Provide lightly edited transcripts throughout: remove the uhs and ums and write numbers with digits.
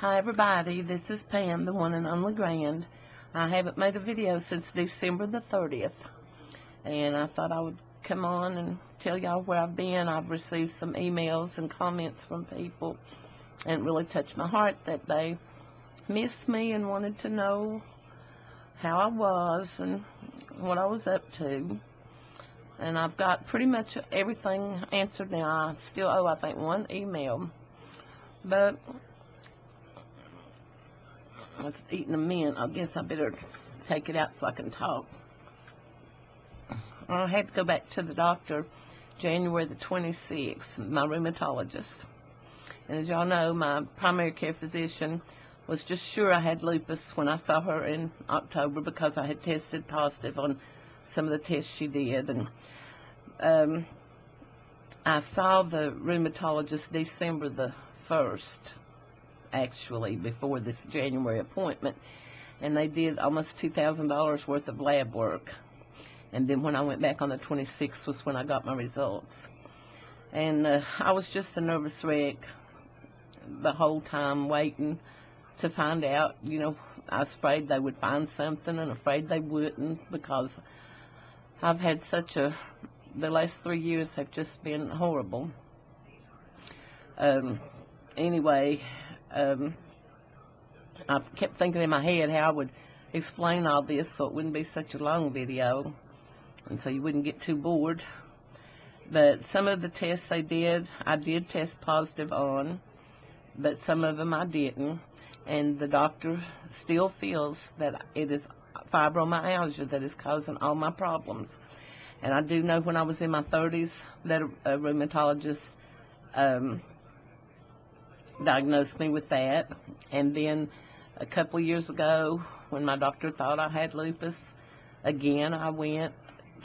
Hi everybody, this is Pam, the one and only Grand. I haven't made a video since December the 30th, and I thought I would come on and tell y'all where I've been. I've received some emails and comments from people, and it really touched my heart that they missed me and wanted to know how I was and what I was up to. And I've got pretty much everything answered now. I still owe, I think, one email, but I was eating a mint. I guess I better take it out so I can talk. I had to go back to the doctor January the 26th, my rheumatologist. And as y'all know, my primary care physician was just sure I had lupus when I saw her in October because I had tested positive on some of the tests she did. And I saw the rheumatologist December the 1st. Actually, before this January appointment, and they did almost $2,000 worth of lab work. And then when I went back on the 26th was when I got my results. And I was just a nervous wreck the whole time waiting to find out. You know, I was afraid they would find something and afraid they wouldn't, because I've had the last 3 years have just been horrible. Anyway, I kept thinking in my head how I would explain all this so it wouldn't be such a long video and so you wouldn't get too bored. But some of the tests I did test positive on, but some of them I didn't. And the doctor still feels that it is fibromyalgia that is causing all my problems. And I do know when I was in my 30s that a rheumatologist diagnosed me with that. And then a couple of years ago, when my doctor thought I had lupus, again I went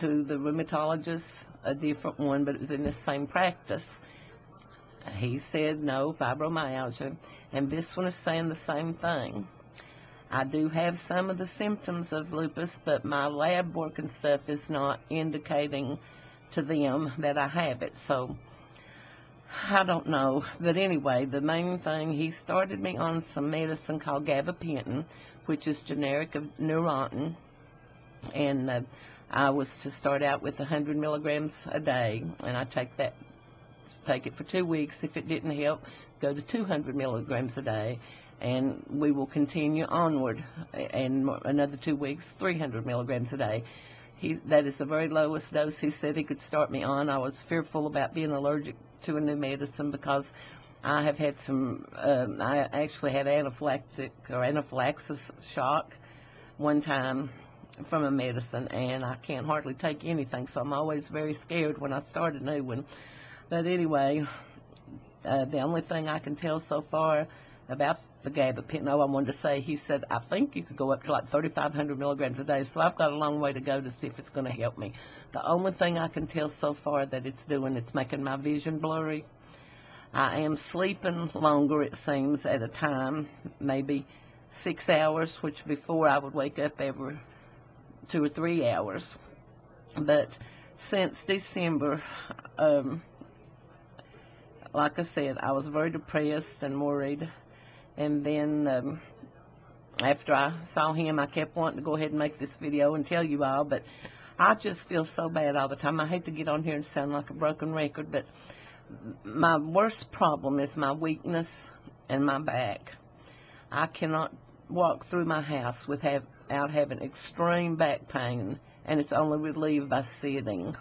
to the rheumatologist, a different one, but it was in the same practice. He said no, fibromyalgia, and this one is saying the same thing. I do have some of the symptoms of lupus, but my lab work and stuff is not indicating to them that I have it. So I don't know. But anyway, the main thing, he started me on some medicine called gabapentin, which is generic of Neurontin. And I was to start out with 100 milligrams a day. And I take it for 2 weeks. If it didn't help, go to 200 milligrams a day. And we will continue onward. And another 2 weeks, 300 milligrams a day. That is the very lowest dose he said he could start me on. I was fearful about being allergic to a new medicine because I have had I actually had anaphylaxis shock one time from a medicine, and I can't hardly take anything, so I'm always very scared when I start a new one. But anyway, the only thing I can tell so far about the gabapentin, I wanted to say, he said, I think you could go up to like 3,500 milligrams a day, so I've got a long way to go to see if it's going to help me. The only thing I can tell so far that it's doing, it's making my vision blurry. I am sleeping longer, it seems, at a time, maybe 6 hours, which before I would wake up every 2 or 3 hours. But since December, like I said, I was very depressed and worried. And then after I saw him, I kept wanting to go ahead and make this video and tell you all, but I just feel so bad all the time. I hate to get on here and sound like a broken record, but my worst problem is my weakness and my back. I cannot walk through my house without having extreme back pain, and it's only relieved by sitting.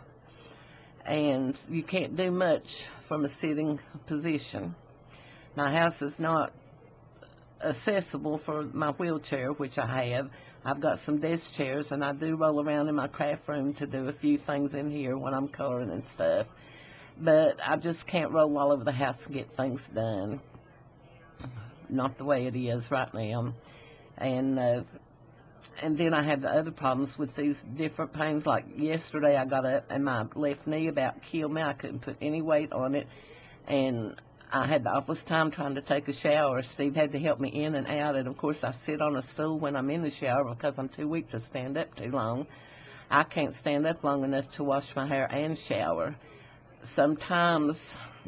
And you can't do much from a sitting position. My house is not accessible for my wheelchair, which I have. I've got some desk chairs, and I do roll around in my craft room to do a few things in here when I'm coloring and stuff. But I just can't roll all over the house and get things done. Not the way it is right now. And then I have the other problems with these different pains. Like yesterday I got up and my left knee about killed me. I couldn't put any weight on it. And I had the awfulest time trying to take a shower. Steve had to help me in and out. And, of course, I sit on a stool when I'm in the shower because I'm too weak to stand up too long. I can't stand up long enough to wash my hair and shower. Sometimes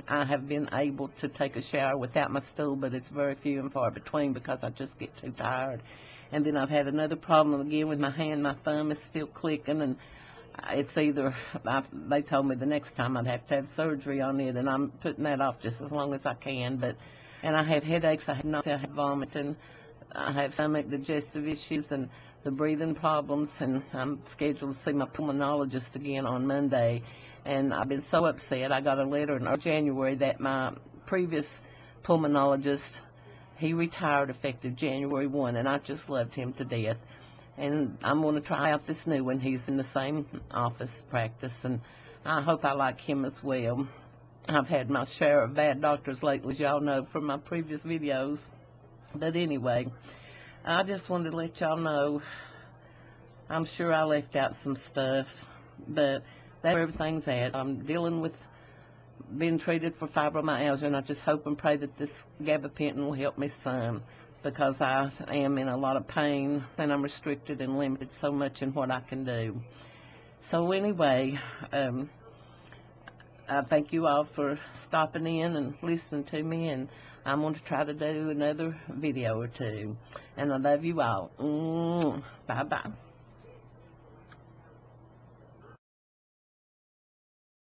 I have been able to take a shower without my stool, but it's very few and far between because I just get too tired. And then I've had another problem again with my hand. My thumb is still clicking, and it's either, they told me the next time I'd have to have surgery on it, and I'm putting that off just as long as I can. And I have headaches, I have nausea, I have vomiting, I have stomach digestive issues, and the breathing problems, and I'm scheduled to see my pulmonologist again on Monday. And I've been so upset. I got a letter in January that my previous pulmonologist, he retired effective January 1, and I just loved him to death. And I'm going to try out this new one. He's in the same office practice, and I hope I like him as well. I've had my share of bad doctors lately, as y'all know from my previous videos. But anyway, I just wanted to let y'all know, I'm sure I left out some stuff, but that's where everything's at. I'm dealing with being treated for fibromyalgia, and I just hope and pray that this gabapentin will help me some, because I am in a lot of pain, and I'm restricted and limited so much in what I can do. So anyway, I thank you all for stopping in and listening to me, and I'm going to try to do another video or two. And I love you all. Bye-bye.